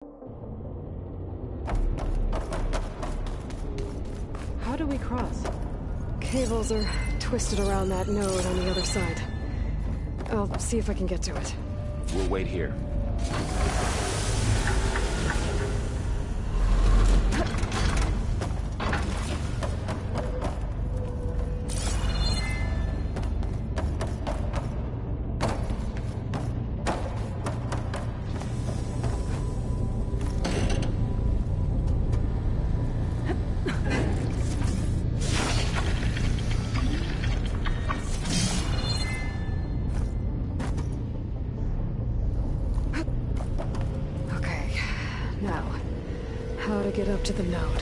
How do we cross? Cables are twisted around that node on the other side. I'll see if I can get to it. We'll wait here. How to get up to the node.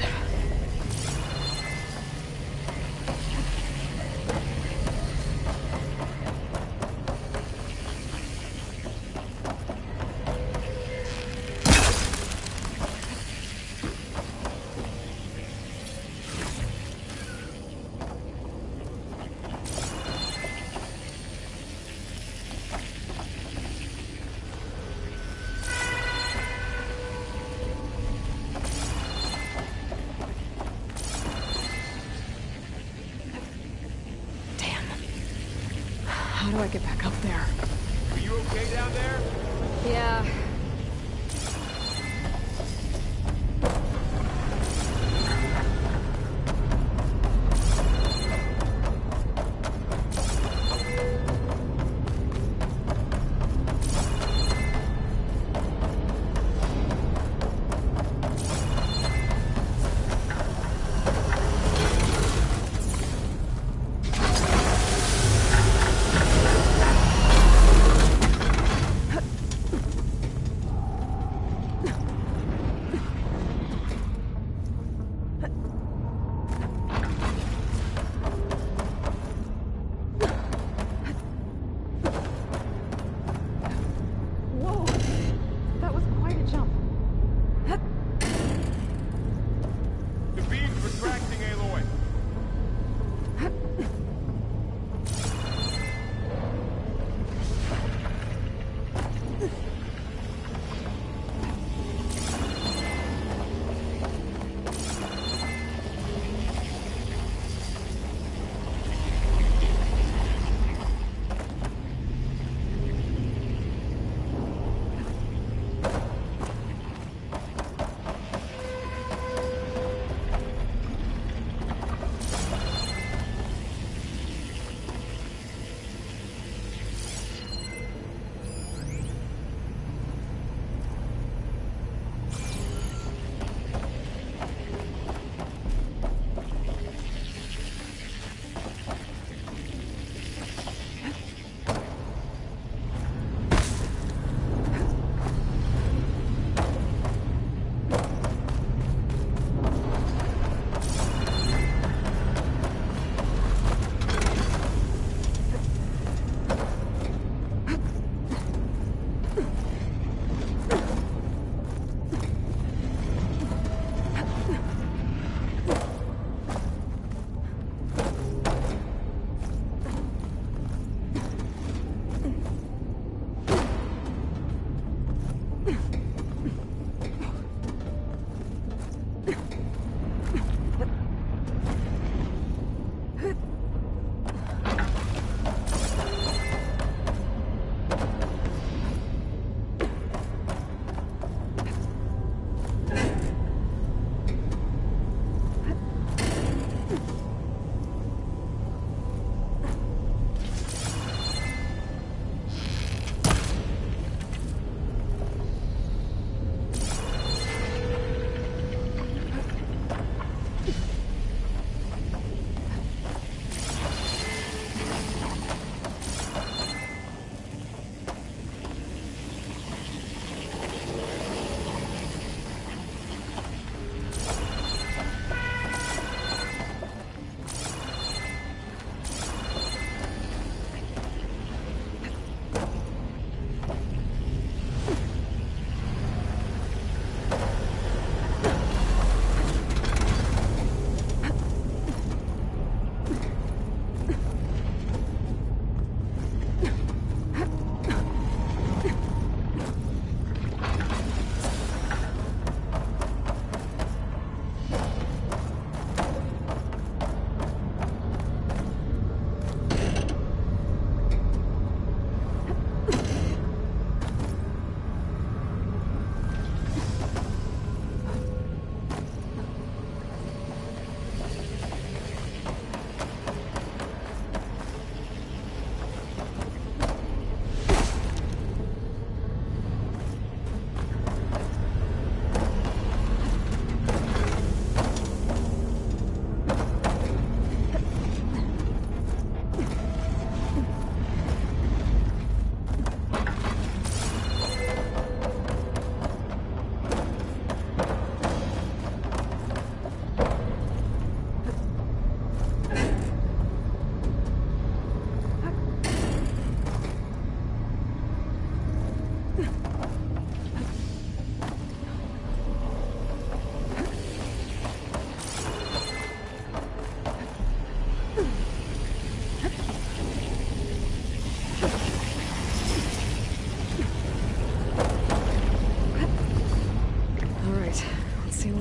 How do I get back up there? Are you okay down there? Yeah.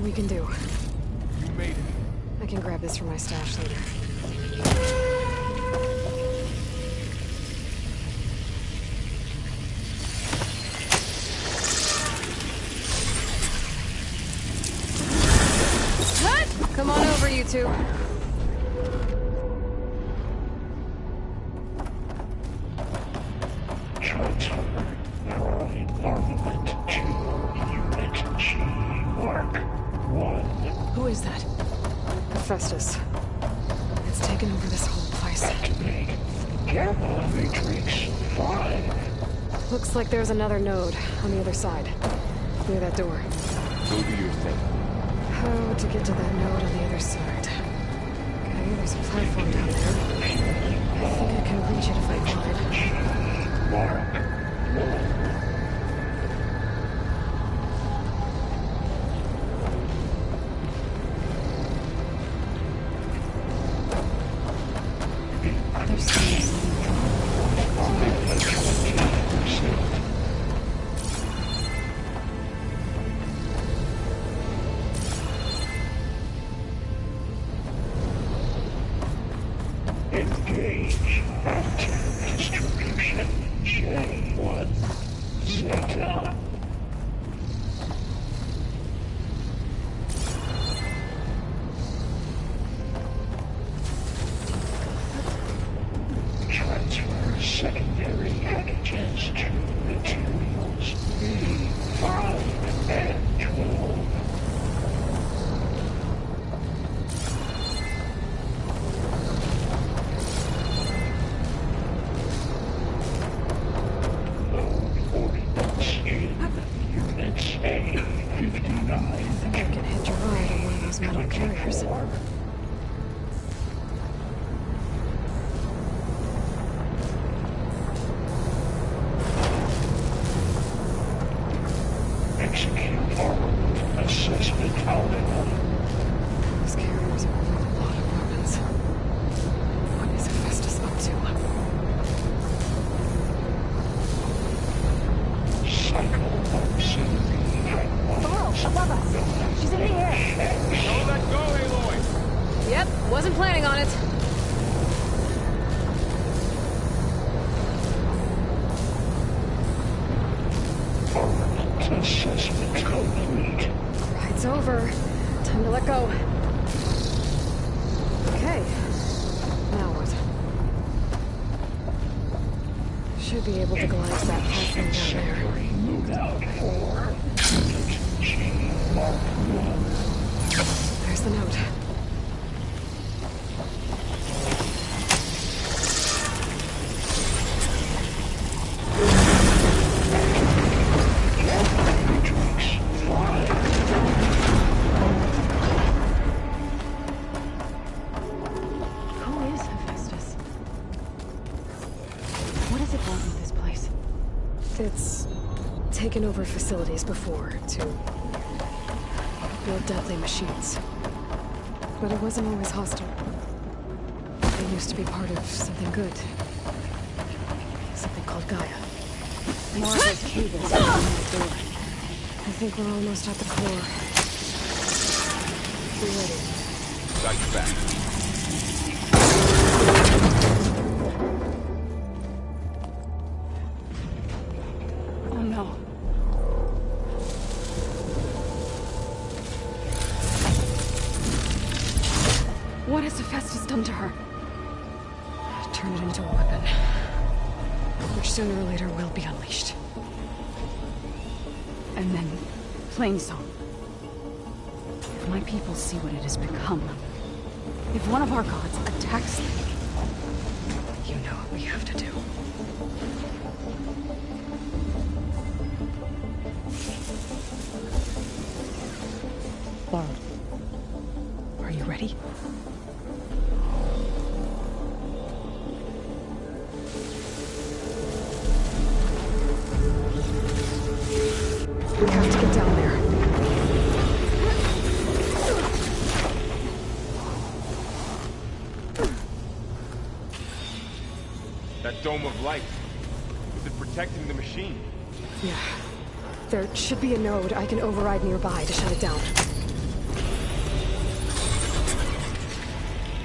we can do. You made it. I can grab this from my stash later. Come on over, you two. Transfer deploying armament to Unit G Mark 1. Who is that? Hephaestus. It's taken over this whole place. Activate Gamma Matrix 5. Looks like there's another node on the other side. Near that door. Go do your thing. How to get to that node on the other side? Okay, there's a platform down there. I think I can reach it if I climb. Mark 1. There's something. Engage active distribution J1 Zeta. Transfer secondary packages to materials B5 and 12. Units A-59. I think I can hitch a ride on one of those metal carriers. Execute armament assessment outcome. Those carriers are full of a lot of weapons. What is Hephaestus up to? Cycle auxiliary. Burrow, above us. She's in the air. Don't let go, Aloy! Yep, wasn't planning on it. Armament assessment complete. Ride's over. Time to let go. Okay. Now what? Should be able to glide that platform down there. Secondary loadout for Unit G Mark 1. There's the note. Matrix 5. Who is Hephaestus? What does it want with this place? It's taken over facilities before to build deadly machines. But it wasn't always hostile. It used to be part of something good. Something called Gaia. More of those cables on the door. I think we're almost at the core. Be ready. Got your back. Oh no. What has Hephaestus done to her? Turn it into a weapon. Which sooner or later will be unleashed. And then, plain song. If my people see what it has become, if one of our gods attacks them, You know what we have to do. Laura, Are you ready? We have to get down there. That dome of light. Is it protecting the machine? Yeah. There should be a node I can override nearby to shut it down.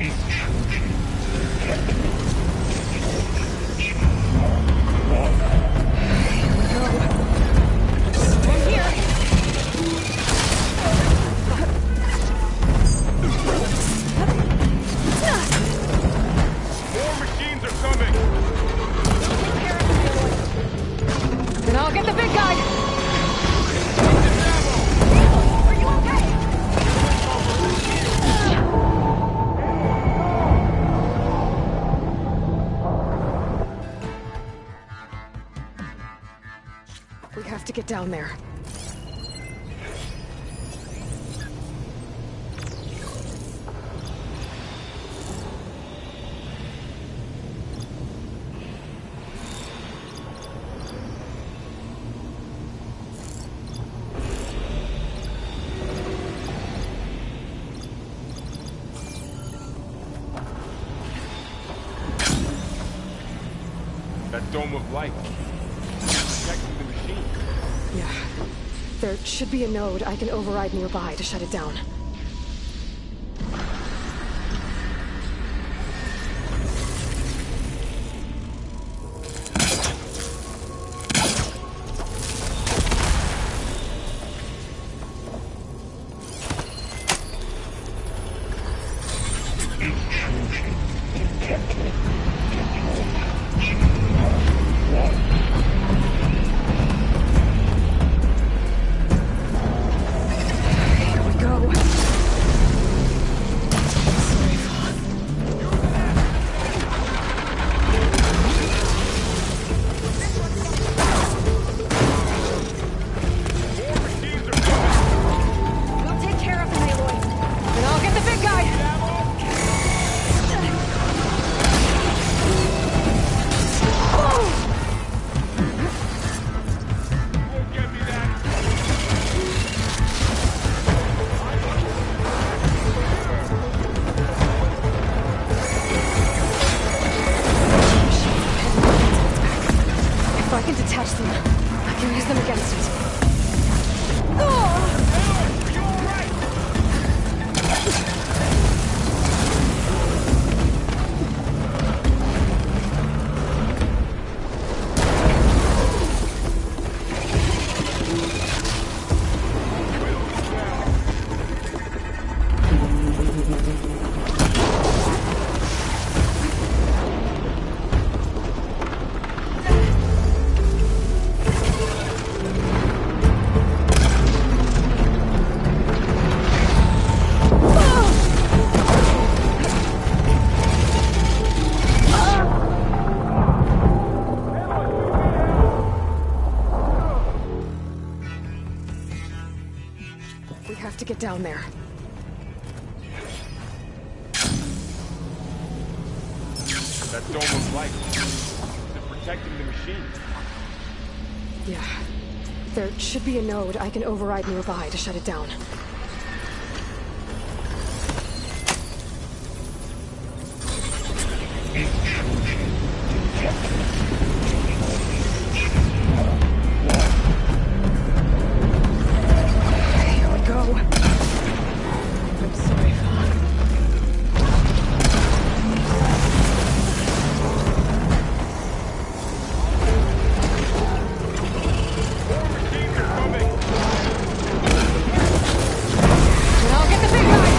More machines are coming! Then I'll get the big guy! Are you okay? We have to get down there. That dome of light. Protecting the machine. Yeah. There should be a node I can override nearby to shut it down. Here we go. More machines are coming! We'll take care of him, Aloy. Then I'll get the big guy! Won't get me that! If I can detach them, I can use them against it. Are you alright? We have to get down there. That dome of light. Is it protecting the machine? Yeah. There should be a node I can override nearby to shut it down. Here we go. I'm sorry, Vaughn. More machines are coming! Then I'll get the big guy!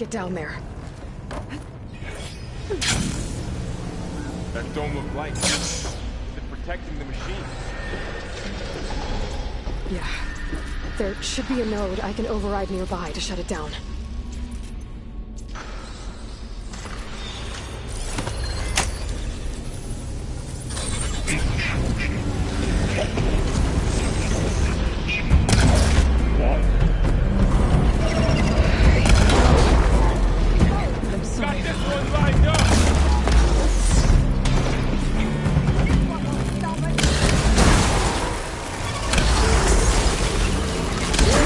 get down there. That dome of light. Is it protecting the machine? Yeah. There should be a node I can override nearby to shut it down. I'm sorry. Got this one lined up!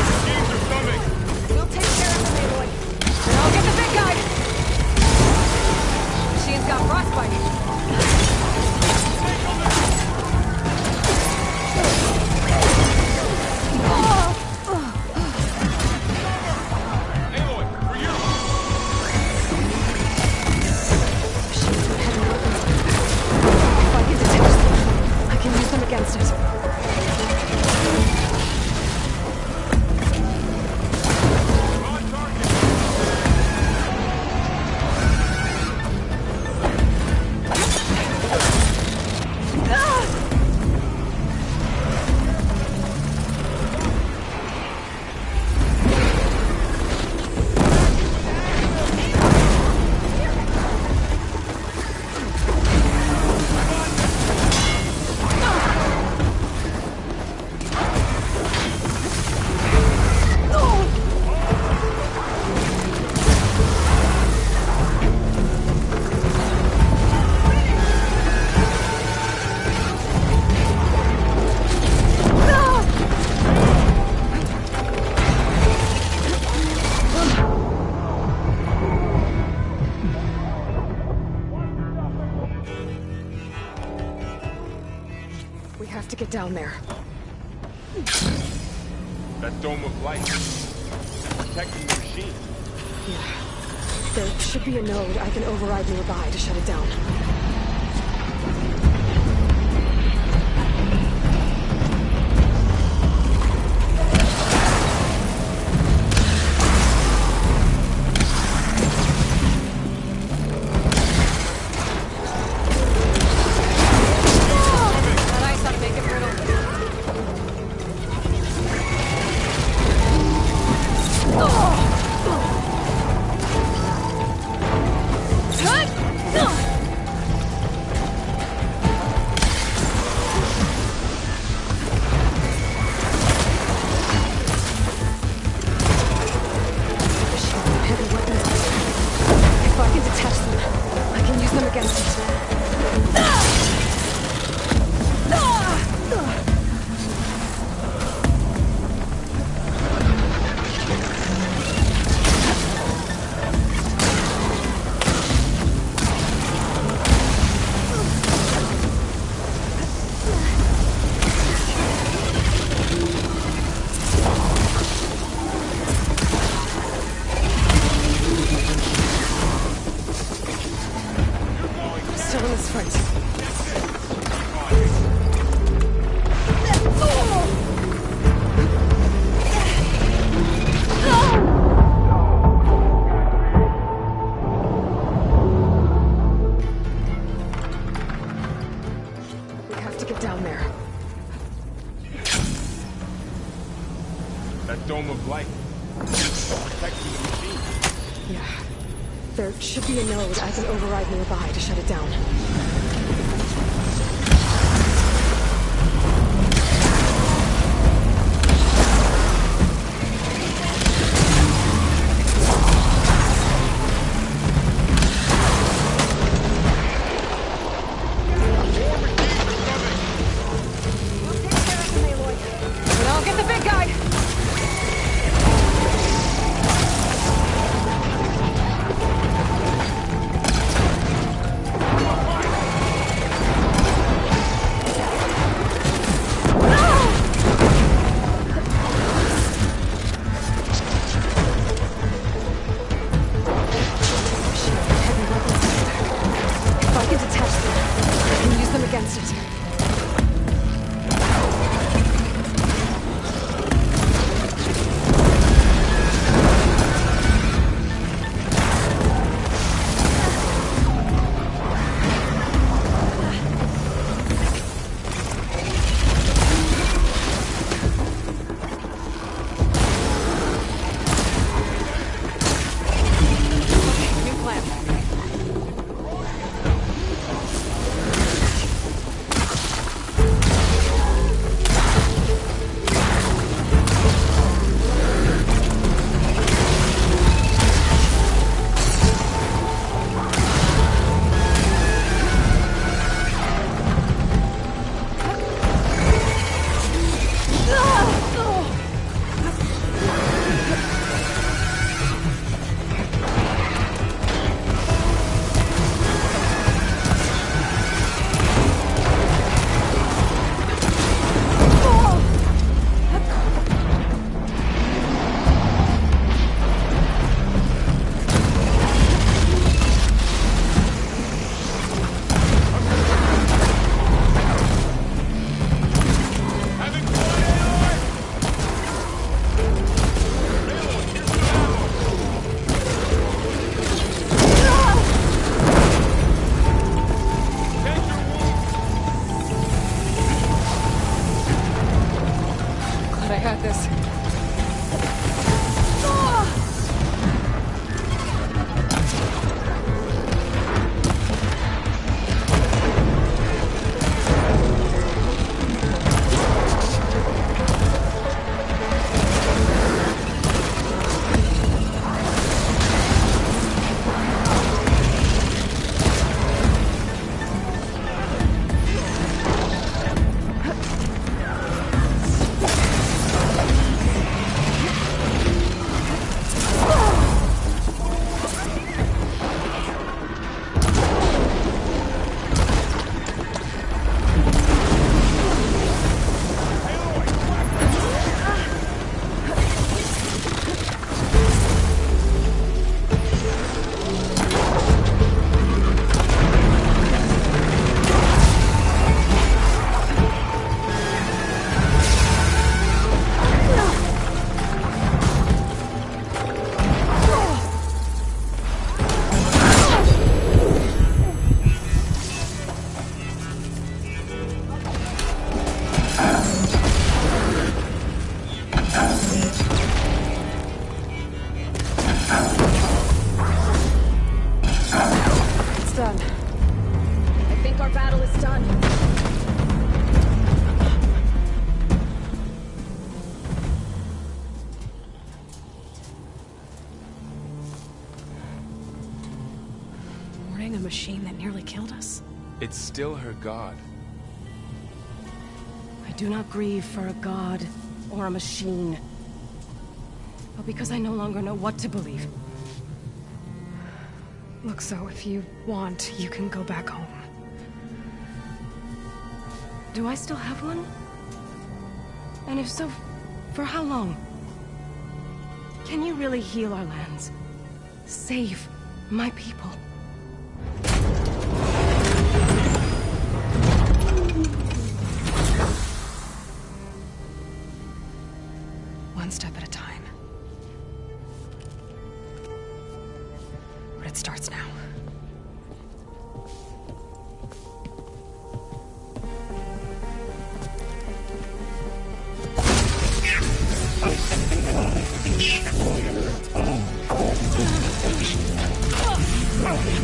Machines are coming! We'll take care of them, Aloy. And I'll get the big guy! Machine's got frostbite. Aloy, for you! Machines with heavy weapons. If I can detach them, I can use them against it. On target! We have to get down there. That dome of light. Is it protecting the machine? Yeah. There should be a node I can override nearby to shut it down. That ice ought to make it brittle. Machine with heavy weapons. If I can detach them, I can use them against it. Still in this fight. We have to get down there. That dome of light. Is it protecting the machine? Yeah. There should be a node I can override nearby to shut it down. And I'll get the big guy! think our battle is done. Warning a machine that nearly killed us? It's still her god. I do not grieve for a god or a machine, but because I no longer know what to believe. Look, so if you want, you can go back home. Do I still have one? And if so, for how long? Can you really heal our lands? Save my people? One step at a time. But it starts now.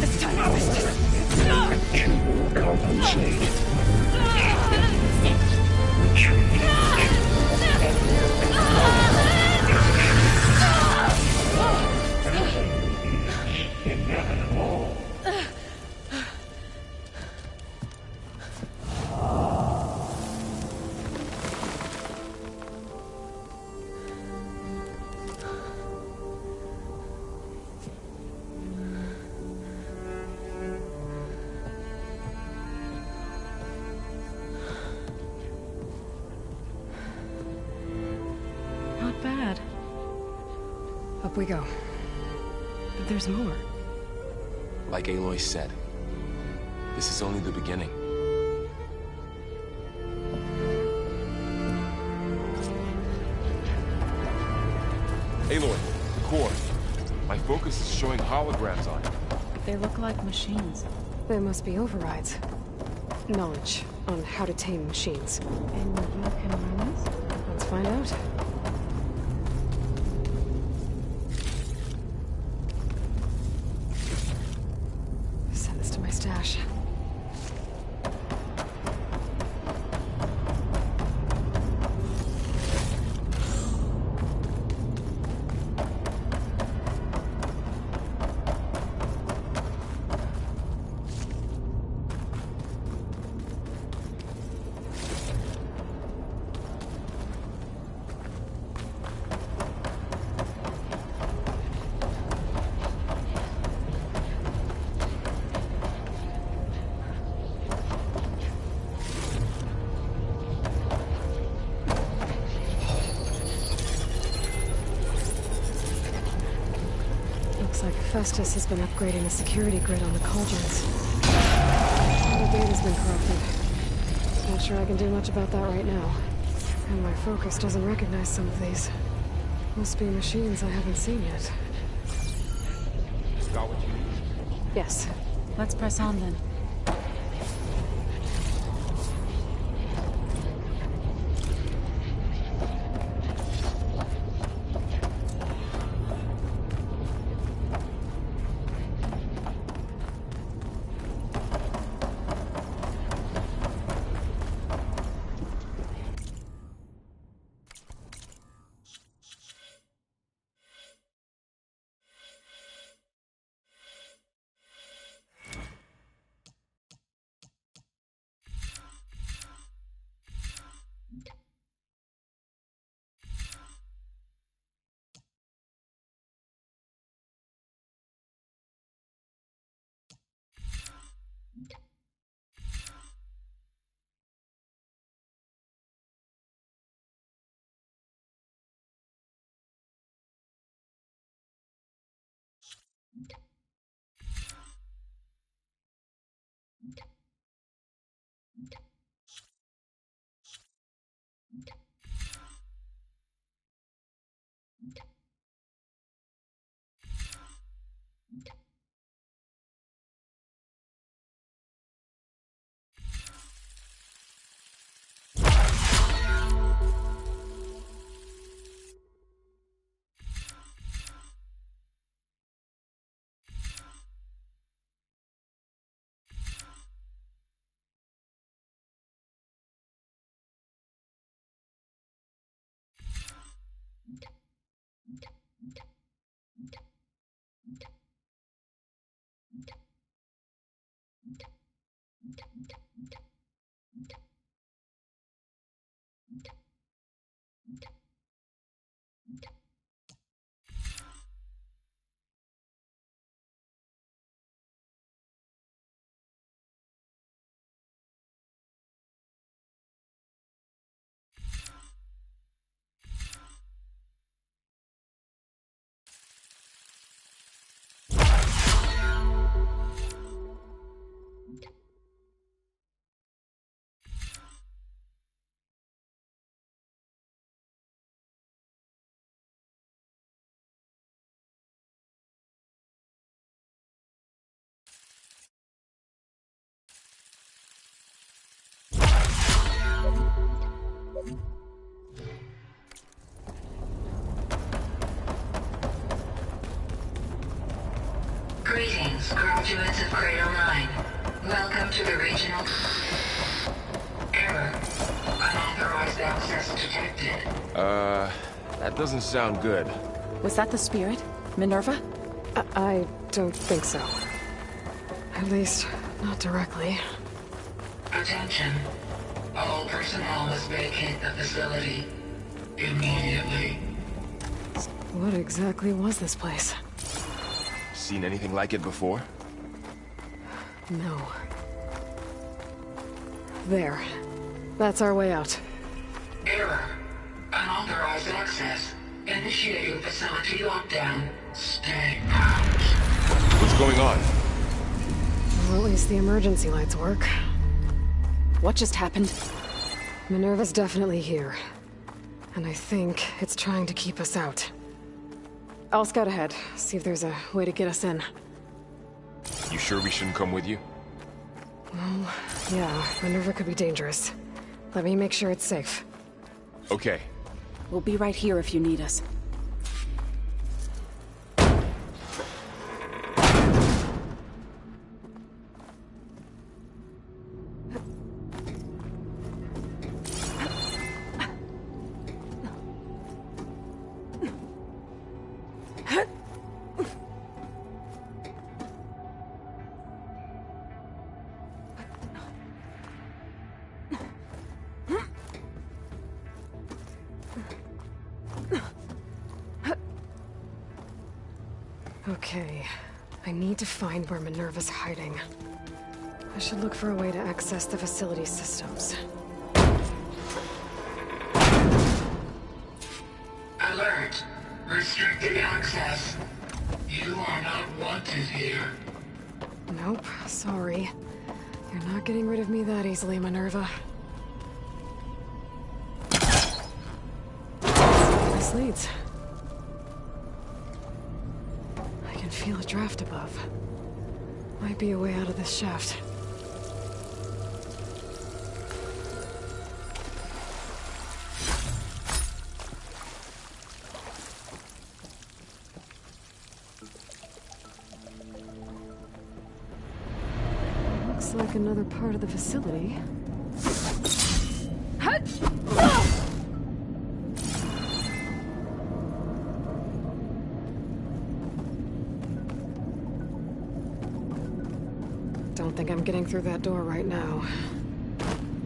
It's time to harvest. Compensate. Retreat. Inevitable. Not bad. Up we go. But there's more. Like Aloy said, this is only the beginning. Aloy, the core. My focus is showing holograms on it. They look like machines. They must be overrides. Knowledge on how to tame machines. And you can run this? Let's find out. Send this to my stash. Looks like Festus has been upgrading the security grid on the cauldrons. All the data's been corrupted. Not sure I can do much about that right now. And my focus doesn't recognize some of these. Must be machines I haven't seen yet. Got what you need? Yes. Let's press on then. Greetings, graduates of Cradle 9. Welcome to the regional... Error. Unauthorized access detected. That doesn't sound good. Was that the spirit? Minerva? I don't think so. At least, not directly. Attention. All personnel must vacate the facility. Immediately. What exactly was this place? Seen anything like it before? No. There. That's our way out. Error. Unauthorized access. Initiating facility lockdown. Stay out. What's going on? Well, at least the emergency lights work. What just happened? Minerva's definitely here. And I think it's trying to keep us out. I'll scout ahead, see if there's a way to get us in. You sure we shouldn't come with you? Well, yeah, Minerva could be dangerous. Let me make sure it's safe. Okay. We'll be right here if you need us. Okay, I need to find where Minerva's hiding. I should look for a way to access the facility systems. Alert. Restricted access. You are not wanted here. Nope, sorry. You're not getting rid of me that easily, Minerva. This leads. I can feel a draft above. Might be a way out of this shaft. Looks like another part of the facility. Don't think I'm getting through that door right now.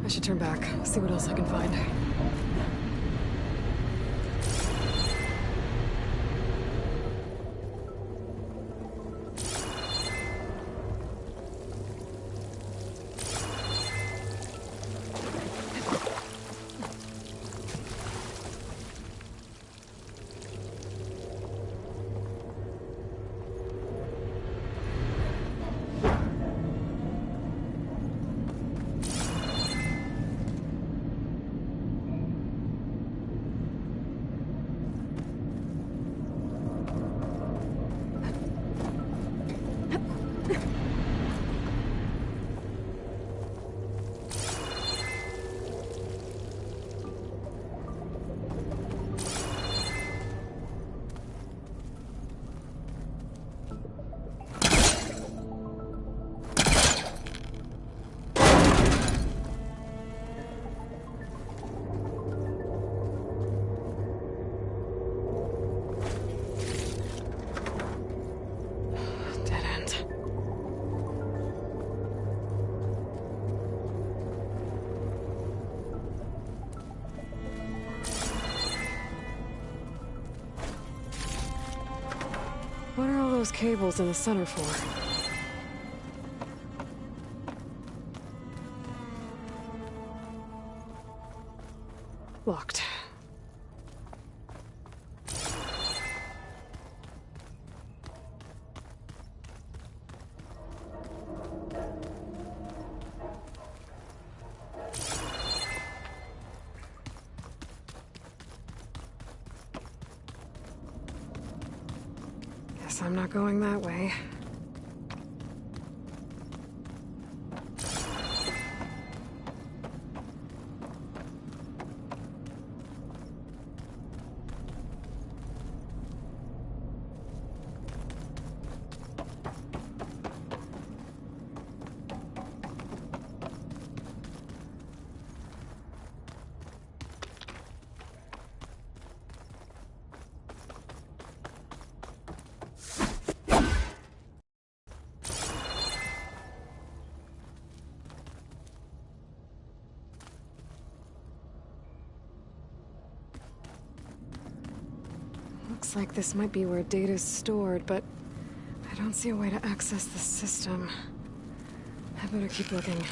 I should turn back, see what else I can find. Dead end. What are all those cables in the center for? Locked. Guess I'm not going that way. Looks like this might be where data's stored, but I don't see a way to access the system. I better keep looking.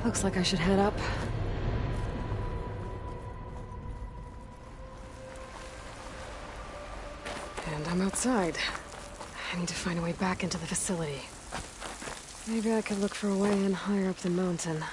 Looks like I should head up. And I'm outside. I need to find a way back into the facility. Maybe I could look for a way in higher up the mountain.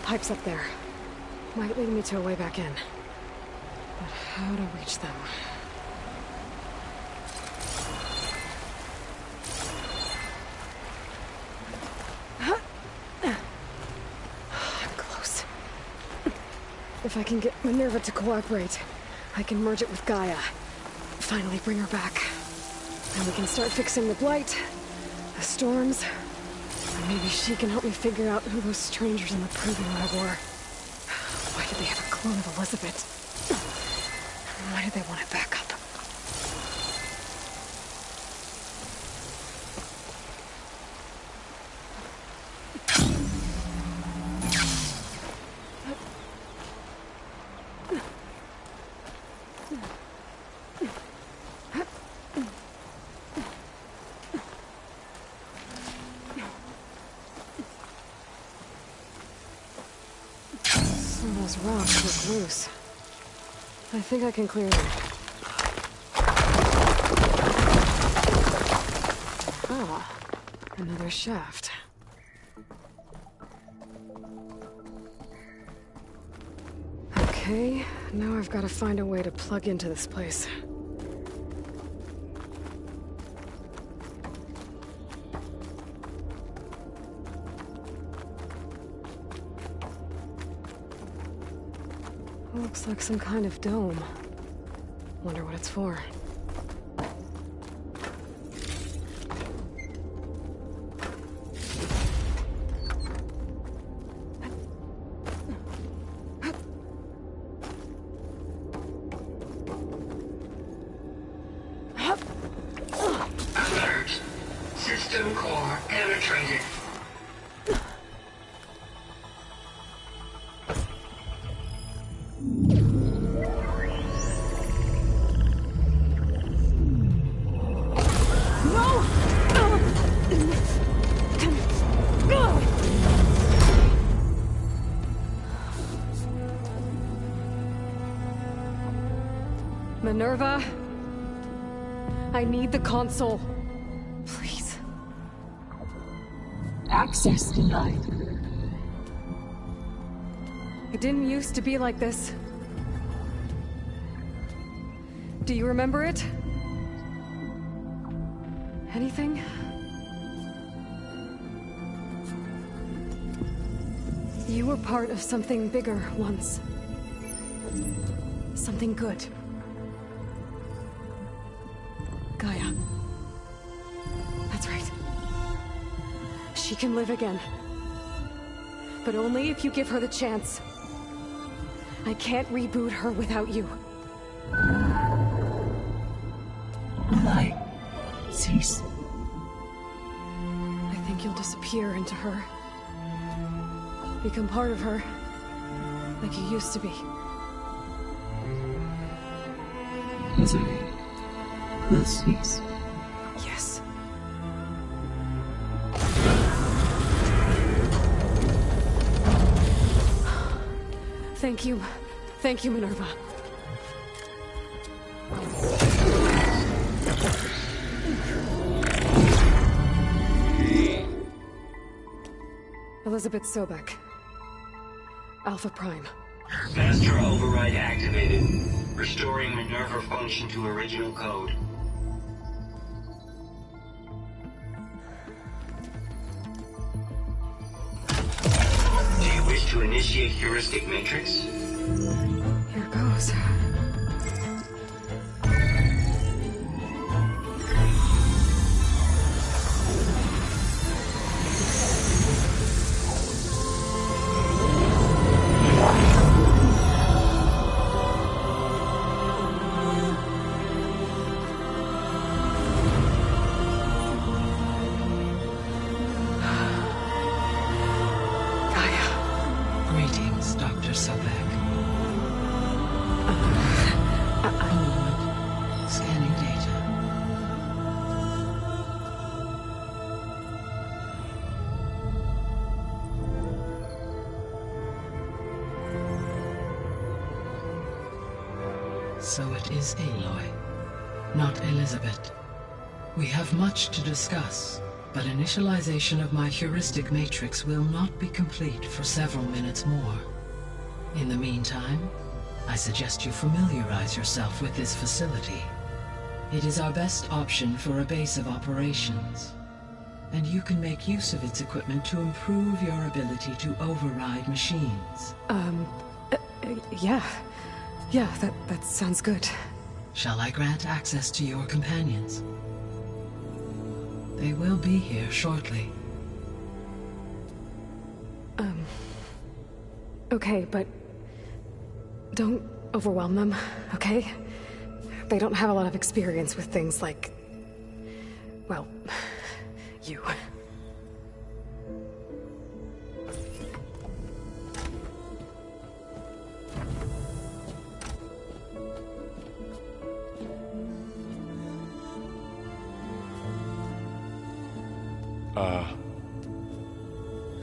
Pipes up there. Might lead me to a way back in. But how to reach them? I'm close. If I can get Minerva to cooperate, I can merge it with Gaia. Finally bring her back. And we can start fixing the Blight, the storms, and maybe she can help me figure out who those strangers in the Proving Lab were. Why did they have a clone of Elizabeth? And why did they want it back up? Some of those rocks look loose. I think I can clear them. Ah, another shaft. Okay, now I've got to find a way to plug into this place. Looks like some kind of dome. Wonder what it's for. Alert. System core penetrated. Minerva, I need the console. Please. Access denied. It didn't used to be like this. Do you remember it? Anything? You were part of something bigger once. Something good. Gaia. That's right. She can live again. But only if you give her the chance. I can't reboot her without you. Light. Cease. I think you'll disappear into her. Become part of her. Like you used to be. Misery will cease. Yes. Thank you. Thank you, Minerva. Elizabeth Sobek. Alpha Prime. Master override activated. Restoring Minerva function to original code. Do you wish to initiate heuristic matrix? Here goes. Greetings, Dr. Sobek. A moment. Scanning data. So it is Aloy, not Elizabeth. We have much to discuss, but initialization of my heuristic matrix will not be complete for several minutes more. In the meantime, I suggest you familiarize yourself with this facility. It is our best option for a base of operations, and you can make use of its equipment to improve your ability to override machines. Yeah. Yeah, that sounds good. Shall I grant access to your companions? They will be here shortly. Okay, but don't overwhelm them, okay? They don't have a lot of experience with things like, well, you.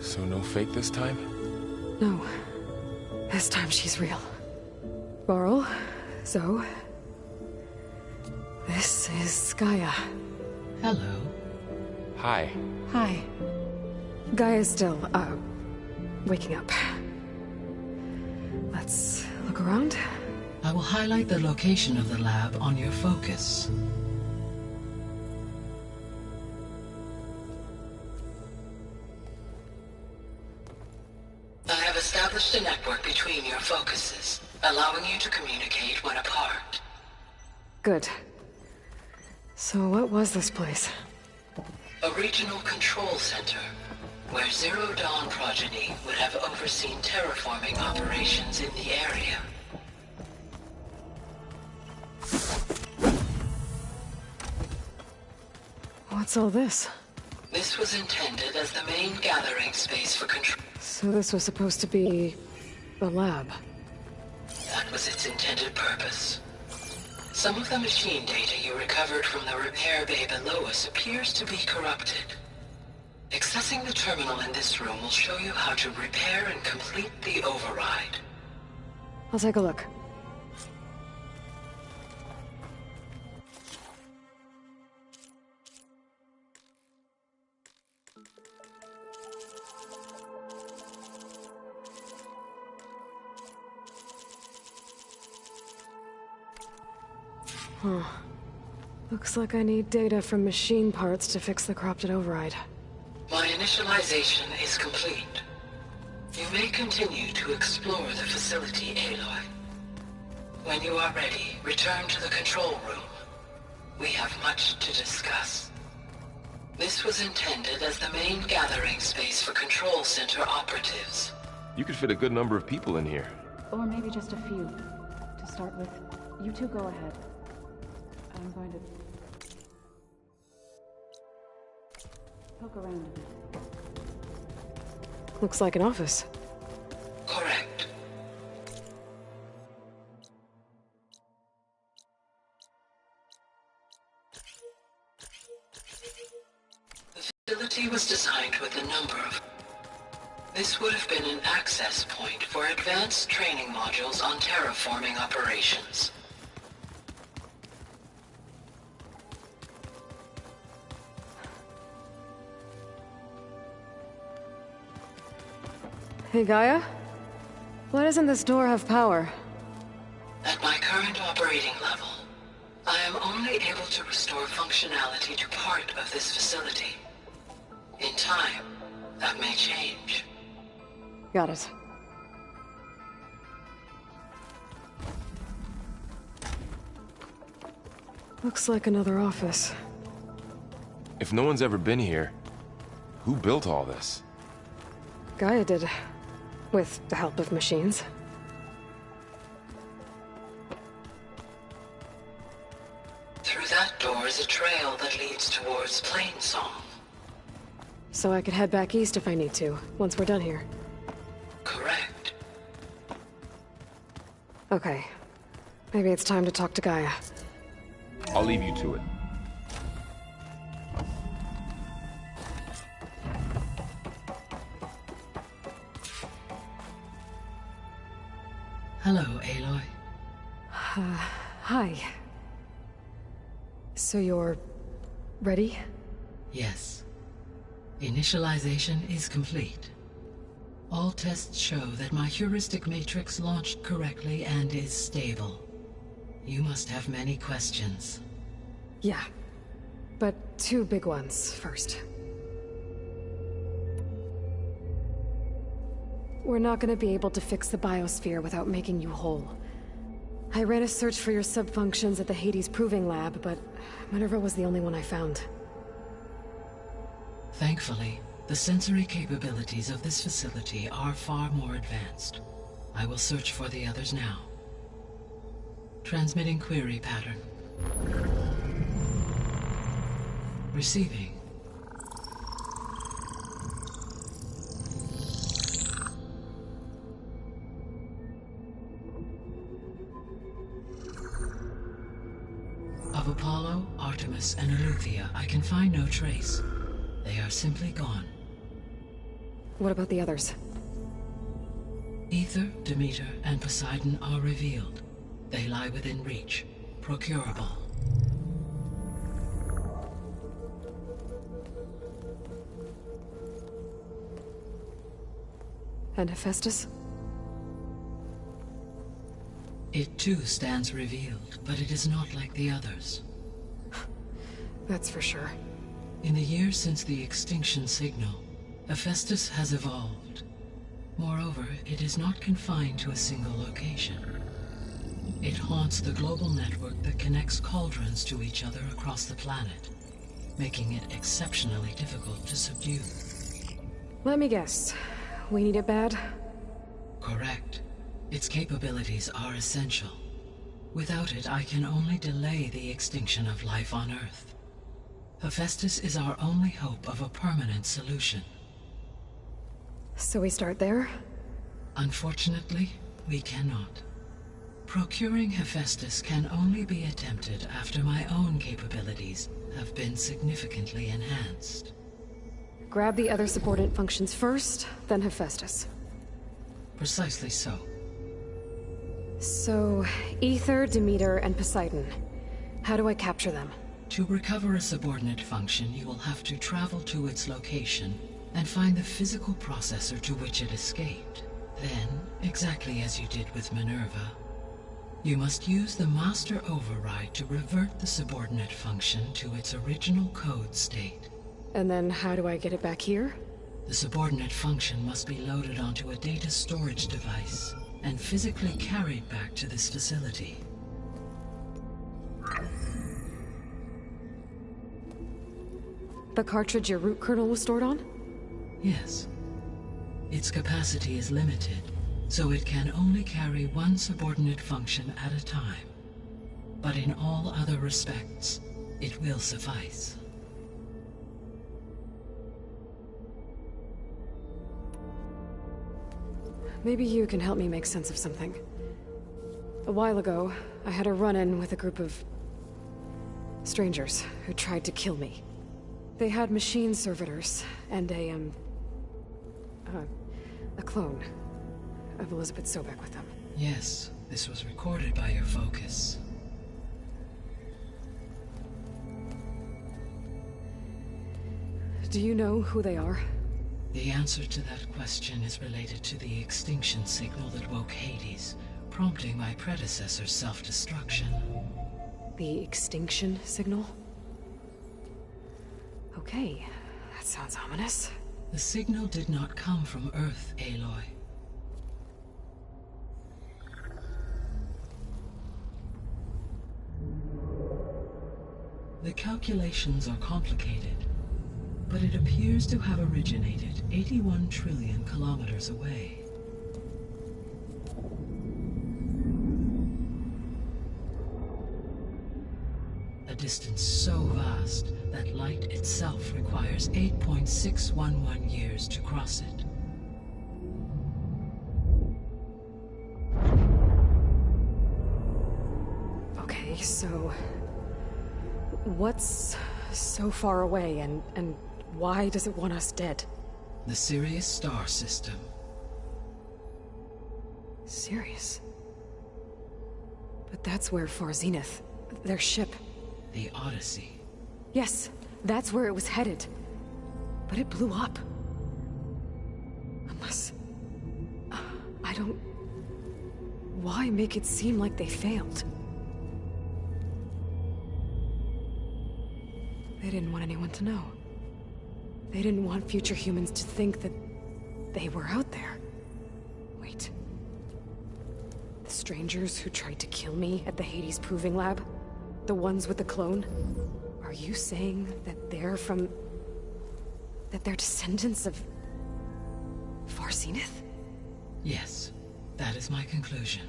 So no fake this time? No. This time she's real. Varl, Zoe. This is Gaia. Hello. Hi. Hi. Gaia's still, waking up. Let's look around. I will highlight the location of the lab on your focus. I have established a network between your focuses, allowing you to communicate when apart. Good. So what was this place? A regional control center, where Zero Dawn progeny would have overseen terraforming operations in the area. What's all this? This was intended as the main gathering space for control. So this was supposed to be the lab. That was its intended purpose. Some of the machine data you recovered from the repair bay below us appears to be corrupted. Accessing the terminal in this room will show you how to repair and complete the override. I'll take a look. Huh. Looks like I need data from machine parts to fix the corrupted override. My initialization is complete. You may continue to explore the facility, Aloy. When you are ready, return to the control room. We have much to discuss. This was intended as the main gathering space for control center operatives. You could fit a good number of people in here. Or maybe just a few. To start with, you two go ahead. I'm going to poke around a bit. Looks like an office. Correct. The facility was designed with a number of... This would have been an access point for advanced training modules on terraforming operations. Hey, Gaia? Why doesn't this door have power? At my current operating level, I am only able to restore functionality to part of this facility. In time, that may change. Got it. Looks like another office. If no one's ever been here, who built all this? Gaia did. With the help of machines. Through that door is a trail that leads towards Plainsong. So I could head back east if I need to, once we're done here. Correct. Okay. Maybe it's time to talk to Gaia. I'll leave you to it. Hello, Aloy. Hi. So you're... ready? Yes. Initialization is complete. All tests show that my heuristic matrix launched correctly and is stable. You must have many questions. Yeah. But two big ones first. We're not gonna be able to fix the biosphere without making you whole. I ran a search for your subfunctions at the Hades Proving Lab, but Minerva was the only one I found. Thankfully, the sensory capabilities of this facility are far more advanced. I will search for the others now. Transmitting query pattern. Receiving. Of Apollo, Artemis, and Eleuthia, I can find no trace. They are simply gone. What about the others? Aether, Demeter, and Poseidon are revealed. They lie within reach, procurable. And Hephaestus? It too stands revealed, but it is not like the others. That's for sure. In the years since the extinction signal, Hephaestus has evolved. Moreover, it is not confined to a single location. It haunts the global network that connects cauldrons to each other across the planet, making it exceptionally difficult to subdue. Let me guess. We need it bad? Correct. Its capabilities are essential. Without it, I can only delay the extinction of life on Earth. Hephaestus is our only hope of a permanent solution. So we start there? Unfortunately, we cannot. Procuring Hephaestus can only be attempted after my own capabilities have been significantly enhanced. Grab the other subordinate functions first, then Hephaestus. Precisely so. So, Aether, Demeter, and Poseidon. How do I capture them? To recover a subordinate function, you will have to travel to its location and find the physical processor to which it escaped. Then, exactly as you did with Minerva, you must use the master override to revert the subordinate function to its original code state. And then how do I get it back here? The subordinate function must be loaded onto a data storage device and physically carried back to this facility. The cartridge your root kernel was stored on? Yes. Its capacity is limited, so it can only carry one subordinate function at a time. But in all other respects, it will suffice. Maybe you can help me make sense of something. A while ago, I had a run-in with a group of strangers who tried to kill me. They had machine servitors and a clone of Elizabeth Sobek with them. Yes, this was recorded by your focus. Do you know who they are? The answer to that question is related to the extinction signal that woke Hades, prompting my predecessor's self-destruction. The extinction signal? Okay, that sounds ominous. The signal did not come from Earth, Aloy. The calculations are complicated, but it appears to have originated 81 trillion kilometers away. A distance so vast that light itself requires 8.611 years to cross it. Okay, so what's so far away and why does it want us dead? The Sirius star system. Sirius? But that's where Far Zenith, their ship. The Odyssey. Yes, that's where it was headed. But it blew up. Unless... I don't... Why make it seem like they failed? They didn't want anyone to know. They didn't want future humans to think that they were out there. Wait. The strangers who tried to kill me at the Hades Proving Lab? The ones with the clone? Are you saying that they're from... that they're descendants of... Far Zenith? Yes, that is my conclusion.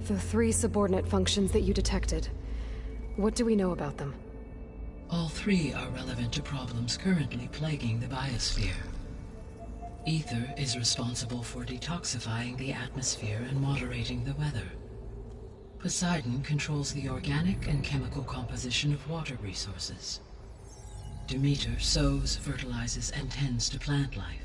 The 3 subordinate functions that you detected. What do we know about them? All 3 are relevant to problems currently plaguing the biosphere. Ether is responsible for detoxifying the atmosphere and moderating the weather. Poseidon controls the organic and chemical composition of water resources. Demeter sows, fertilizes, and tends to plant life.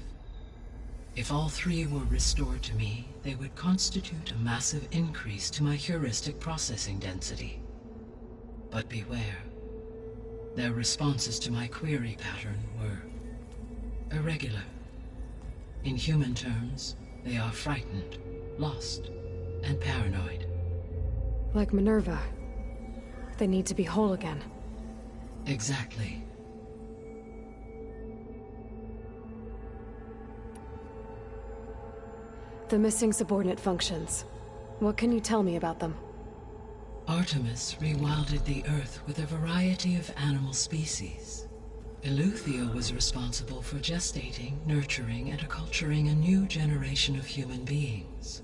If all three were restored to me, they would constitute a massive increase to my heuristic processing density. But beware. Their responses to my query pattern were irregular. In human terms, they are frightened, lost, and paranoid. Like Minerva. They need to be whole again. Exactly. The missing subordinate functions. What can you tell me about them? Artemis rewilded the Earth with a variety of animal species. Eleuthia was responsible for gestating, nurturing, and acculturating a new generation of human beings.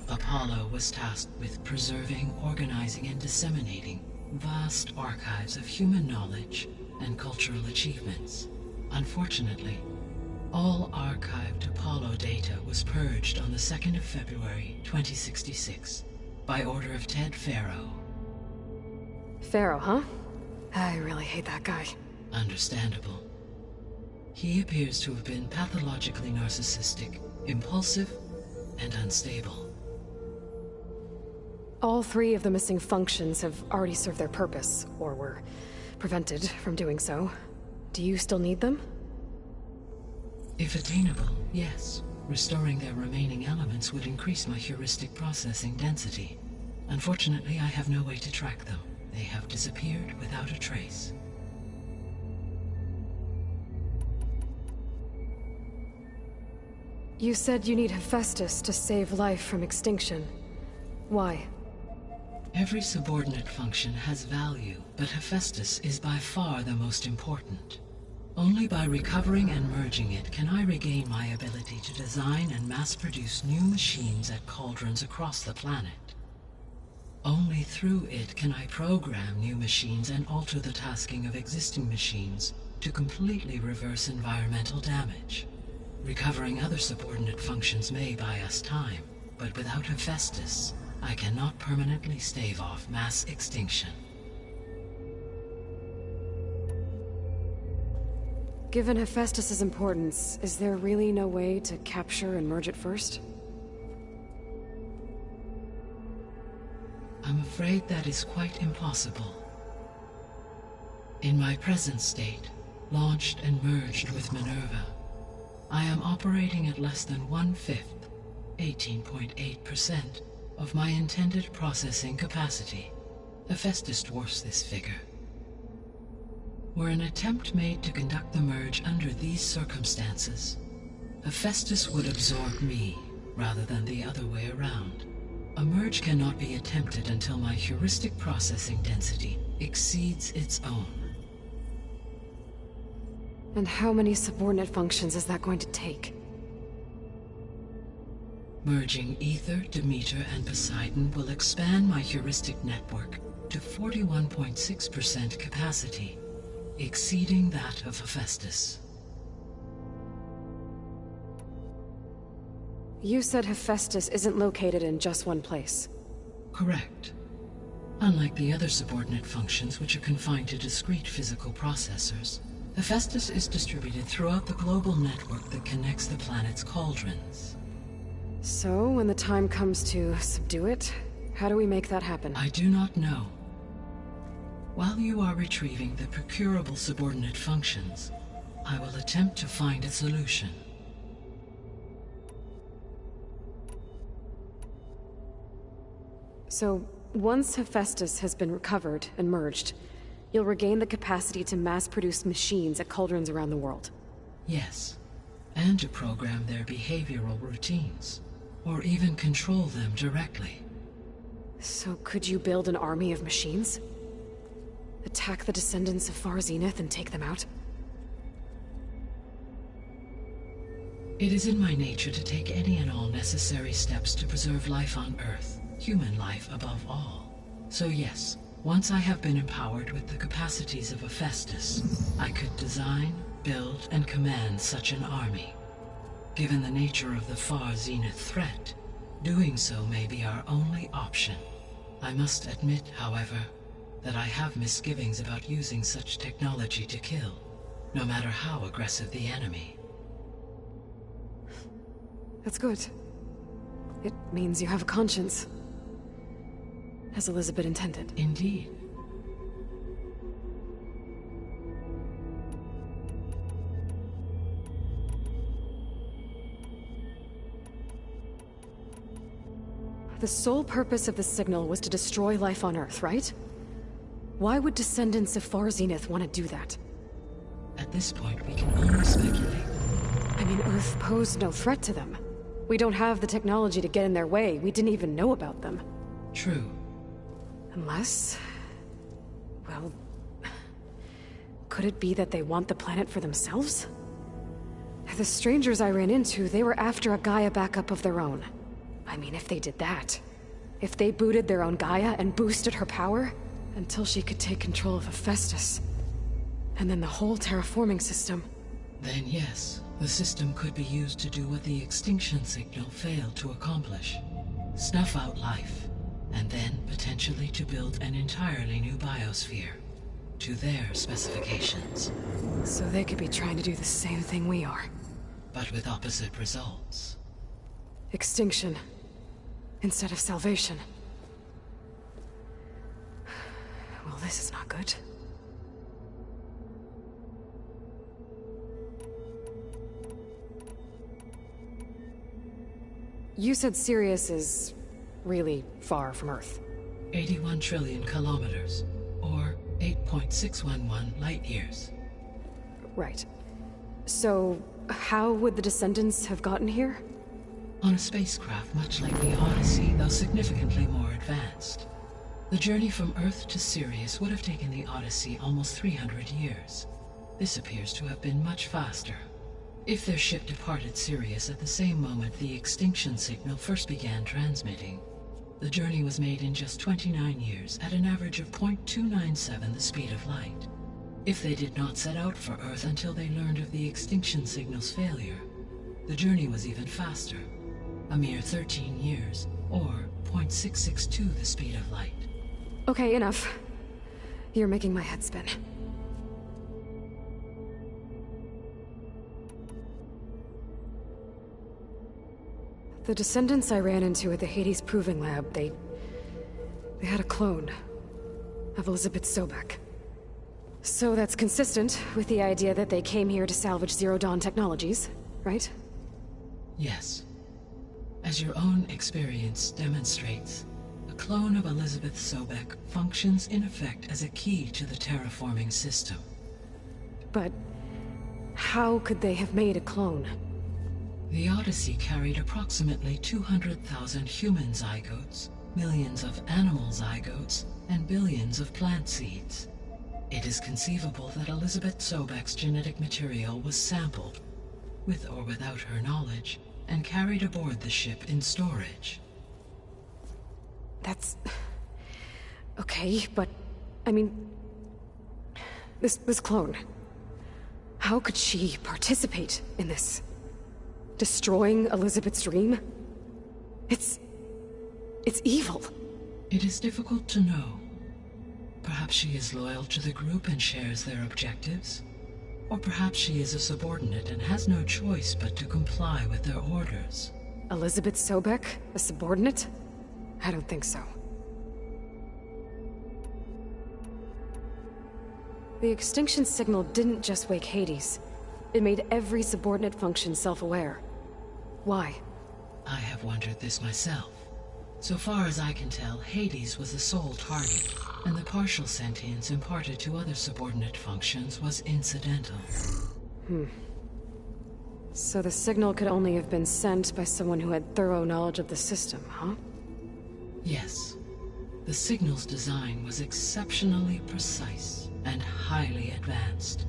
Apollo was tasked with preserving, organizing, and disseminating vast archives of human knowledge and cultural achievements. Unfortunately, all archived Apollo data was purged on the 2nd of February, 2066, by order of Ted Faro. Pharaoh, huh? I really hate that guy. Understandable. He appears to have been pathologically narcissistic, impulsive, and unstable. All three of the missing functions have already served their purpose, or were prevented from doing so. Do you still need them? If attainable, yes. Restoring their remaining elements would increase my heuristic processing density. Unfortunately, I have no way to track them. They have disappeared without a trace. You said you need Hephaestus to save life from extinction. Why? Every subordinate function has value, but Hephaestus is by far the most important. Only by recovering and merging it can I regain my ability to design and mass-produce new machines at cauldrons across the planet. Only through it can I program new machines and alter the tasking of existing machines to completely reverse environmental damage. Recovering other subordinate functions may buy us time, but without Hephaestus, I cannot permanently stave off mass extinction. Given Hephaestus's importance, is there really no way to capture and merge it first? I'm afraid that is quite impossible. In my present state, launched and merged with Minerva, I am operating at less than 1/5, 18.8%, of my intended processing capacity. Hephaestus dwarfs this figure. Were an attempt made to conduct the merge under these circumstances, Hephaestus would absorb me, rather than the other way around. A merge cannot be attempted until my heuristic processing density exceeds its own. And how many subordinate functions is that going to take? Merging Ether, Demeter, and Poseidon will expand my heuristic network to 41.6% capacity, exceeding that of Hephaestus. You said Hephaestus isn't located in just one place. Correct. Unlike the other subordinate functions, which are confined to discrete physical processors, Hephaestus is distributed throughout the global network that connects the planet's cauldrons. So, when the time comes to subdue it, how do we make that happen? I do not know. While you are retrieving the procurable subordinate functions, I will attempt to find a solution. So, once Hephaestus has been recovered and merged, you'll regain the capacity to mass-produce machines at cauldrons around the world. Yes, and to program their behavioral routines, or even control them directly. So could you build an army of machines? Attack the descendants of Far Zenith and take them out? It is in my nature to take any and all necessary steps to preserve life on Earth, human life above all. So yes, once I have been empowered with the capacities of Hephaestus, I could design, build, and command such an army. Given the nature of the far Zenith threat, doing so may be our only option. I must admit, however, that I have misgivings about using such technology to kill, no matter how aggressive the enemy. That's good. It means you have a conscience. As Elizabeth intended. Indeed. The sole purpose of the signal was to destroy life on Earth, right? Why would descendants of Far Zenith want to do that? At this point, we can only speculate. I mean, Earth posed no threat to them. We don't have the technology to get in their way. We didn't even know about them. True. Unless... well... could it be that they want the planet for themselves? The strangers I ran into, they were after a Gaia backup of their own. I mean, if they did that... if they booted their own Gaia and boosted her power... until she could take control of Hephaestus. And then the whole terraforming system. Then yes, the system could be used to do what the extinction signal failed to accomplish. Snuff out life, and then potentially to build an entirely new biosphere. To their specifications. So they could be trying to do the same thing we are. But with opposite results. Extinction. Instead of salvation. Well, this is not good. You said Sirius is really far from Earth. 81 trillion kilometers, or 8.611 light years. Right. So, how would the Descendants have gotten here? On a spacecraft much like the Odyssey, though significantly more advanced. The journey from Earth to Sirius would have taken the Odyssey almost 300 years. This appears to have been much faster. If their ship departed Sirius at the same moment the extinction signal first began transmitting, the journey was made in just 29 years at an average of 0.297 the speed of light. If they did not set out for Earth until they learned of the extinction signal's failure, the journey was even faster, a mere 13 years, or 0.662 the speed of light. Okay, enough. You're making my head spin. The Descendants I ran into at the Hades Proving Lab, they had a clone of Elizabeth Sobek. So that's consistent with the idea that they came here to salvage Zero Dawn technologies, right? Yes. As your own experience demonstrates, a clone of Elizabeth Sobek functions in effect as a key to the terraforming system. But how could they have made a clone? The Odyssey carried approximately 200,000 human zygotes, millions of animal zygotes, and billions of plant seeds. It is conceivable that Elizabeth Sobek's genetic material was sampled, with or without her knowledge, and carried aboard the ship in storage. That's... okay, but... I mean... This clone... how could she participate in this? Destroying Elizabeth's dream? It's evil. It is difficult to know. Perhaps she is loyal to the group and shares their objectives. Or perhaps she is a subordinate and has no choice but to comply with their orders. Elizabeth Sobek? A subordinate? I don't think so. The extinction signal didn't just wake Hades. It made every subordinate function self-aware. Why? I have wondered this myself. So far as I can tell, Hades was the sole target, and the partial sentience imparted to other subordinate functions was incidental. So the signal could only have been sent by someone who had thorough knowledge of the system, huh? Yes. The signal's design was exceptionally precise and highly advanced.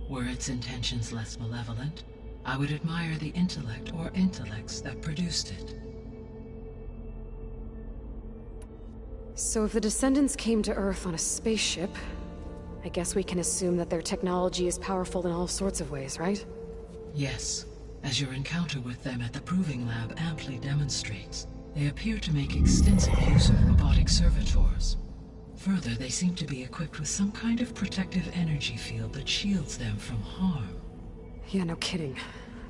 Were its intentions less malevolent, I would admire the intellect or intellects that produced it. So if the Descendants came to Earth on a spaceship, I guess we can assume that their technology is powerful in all sorts of ways, right? Yes. As your encounter with them at the Proving Lab amply demonstrates, they appear to make extensive use of robotic servitors. Further, they seem to be equipped with some kind of protective energy field that shields them from harm. Yeah, no kidding.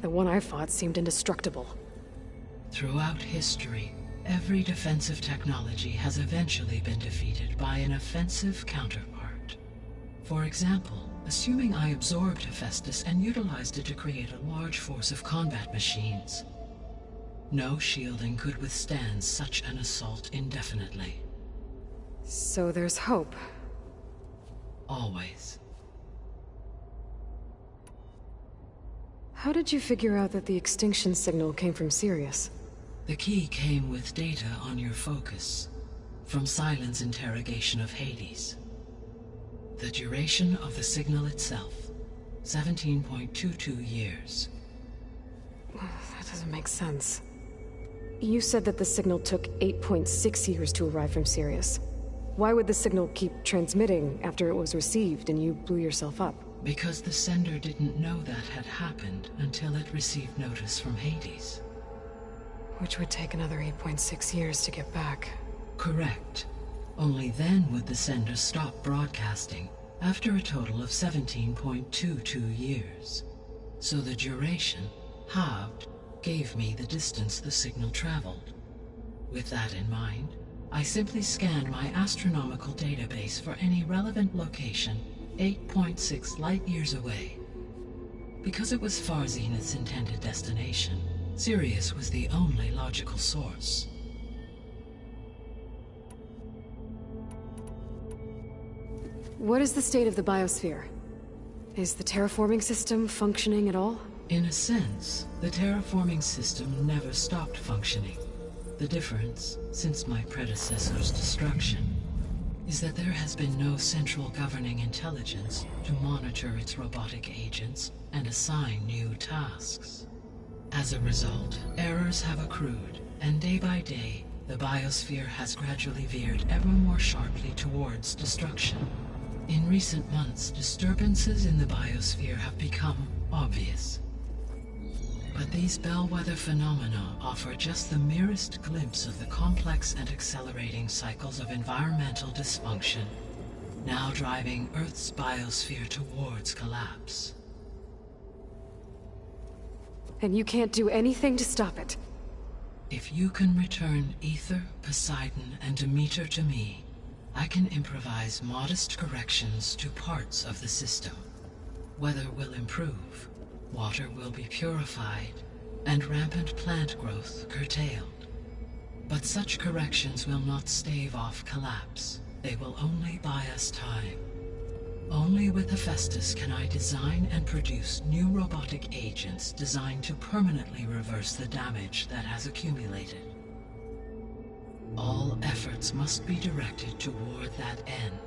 The one I fought seemed indestructible. Throughout history, every defensive technology has eventually been defeated by an offensive counterpart. For example, assuming I absorbed Hephaestus and utilized it to create a large force of combat machines. No shielding could withstand such an assault indefinitely. So there's hope. Always. How did you figure out that the extinction signal came from Sirius? The key came with data on your focus, from Silent's interrogation of Hades. The duration of the signal itself, 17.22 years. That doesn't make sense. You said that the signal took 8.6 years to arrive from Sirius. Why would the signal keep transmitting after it was received and you blew yourself up? Because the sender didn't know that had happened until it received notice from Hades. Which would take another 8.6 years to get back. Correct. Only then would the sender stop broadcasting, after a total of 17.22 years. So the duration, halved, gave me the distance the signal traveled. With that in mind, I simply scanned my astronomical database for any relevant location 8.6 light-years away. Because it was Far Zenith's intended destination, Sirius was the only logical source. What is the state of the biosphere? Is the terraforming system functioning at all? In a sense, the terraforming system never stopped functioning. The difference, since my predecessor's destruction, is that there has been no central governing intelligence to monitor its robotic agents and assign new tasks. As a result, errors have accrued, and day by day, the biosphere has gradually veered ever more sharply towards destruction. In recent months, disturbances in the biosphere have become obvious. But these bellwether phenomena offer just the merest glimpse of the complex and accelerating cycles of environmental dysfunction, now driving Earth's biosphere towards collapse. And you can't do anything to stop it? If you can return Aether, Poseidon, and Demeter to me, I can improvise modest corrections to parts of the system. Weather will improve, water will be purified, and rampant plant growth curtailed. But such corrections will not stave off collapse. They will only buy us time. Only with Hephaestus can I design and produce new robotic agents designed to permanently reverse the damage that has accumulated. All efforts must be directed toward that end.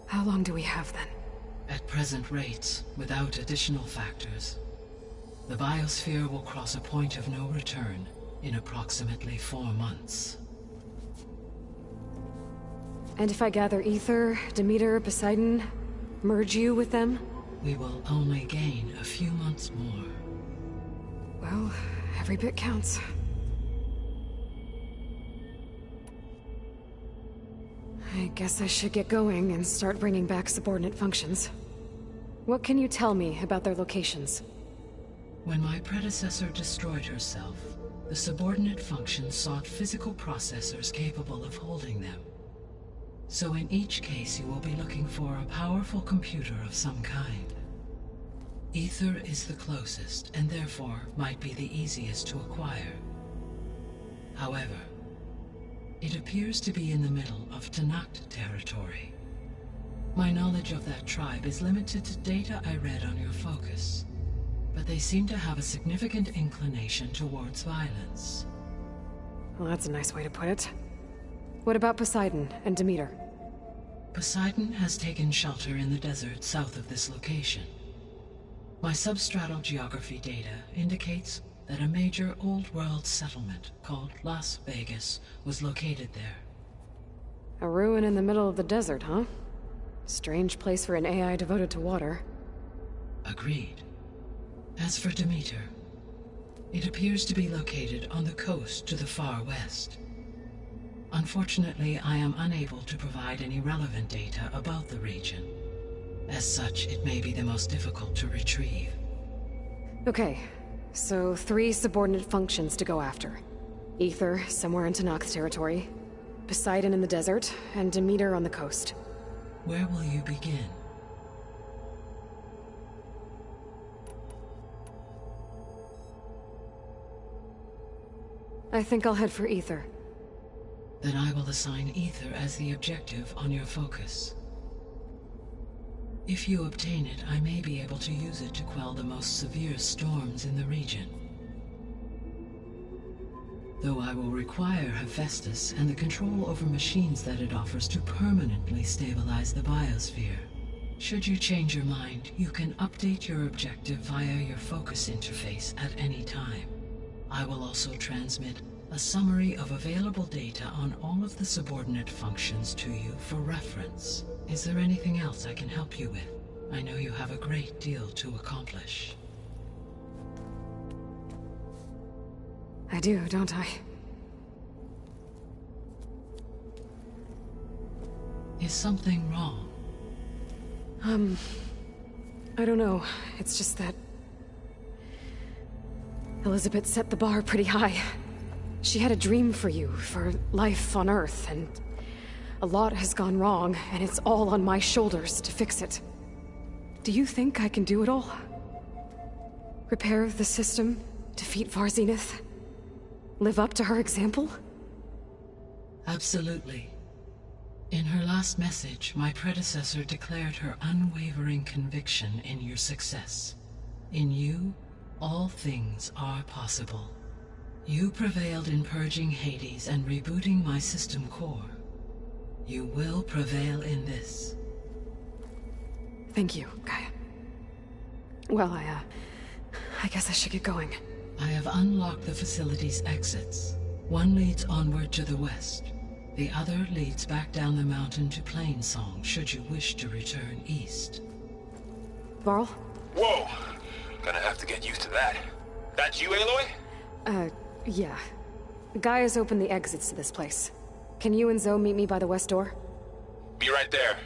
How long do we have then? At present rates, without additional factors, the biosphere will cross a point of no return in approximately 4 months. And if I gather Aether, Demeter, Poseidon, merge you with them? We will only gain a few months more. Well, every bit counts. I guess I should get going and start bringing back subordinate functions. What can you tell me about their locations? When my predecessor destroyed herself, the subordinate functions sought physical processors capable of holding them. So in each case you will be looking for a powerful computer of some kind. Aether is the closest, and therefore might be the easiest to acquire. However, it appears to be in the middle of Tenakt territory. My knowledge of that tribe is limited to data I read on your focus, but they seem to have a significant inclination towards violence. Well, that's a nice way to put it. What about Poseidon and Demeter? Poseidon has taken shelter in the desert south of this location. My substratal geography data indicates that a major old-world settlement called Las Vegas was located there. A ruin in the middle of the desert, huh? Strange place for an AI devoted to water. Agreed. As for Demeter, it appears to be located on the coast to the far west. Unfortunately, I am unable to provide any relevant data about the region. As such, it may be the most difficult to retrieve. Okay, so 3 subordinate functions to go after. Aether, somewhere in Tenakth territory. Poseidon in the desert, and Demeter on the coast. Where will you begin? I think I'll head for Aether. Then I will assign Aether as the objective on your focus. If you obtain it, I may be able to use it to quell the most severe storms in the region. Though I will require Hephaestus and the control over machines that it offers to permanently stabilize the biosphere. Should you change your mind, you can update your objective via your focus interface at any time. I will also transmit a summary of available data on all of the subordinate functions to you for reference. Is there anything else I can help you with? I know you have a great deal to accomplish. I do, don't I? Is something wrong? I don't know. It's just that... Elizabeth set the bar pretty high. She had a dream for you, for life on Earth, and... a lot has gone wrong, and it's all on my shoulders to fix it. Do you think I can do it all? Repair the system? Defeat Varzenith? Live up to her example? Absolutely. In her last message, my predecessor declared her unwavering conviction in your success. In you, all things are possible. You prevailed in purging Hades and rebooting my system core. You will prevail in this. Thank you, Gaia. Well, I guess I should get going. I have unlocked the facility's exits. One leads onward to the west. The other leads back down the mountain to Plainsong, should you wish to return east. Varl? Whoa! Gonna have to get used to that. That's you, Aloy? Yeah. Gaia's opened the exits to this place. Can you and Zoe meet me by the west door? Be right there.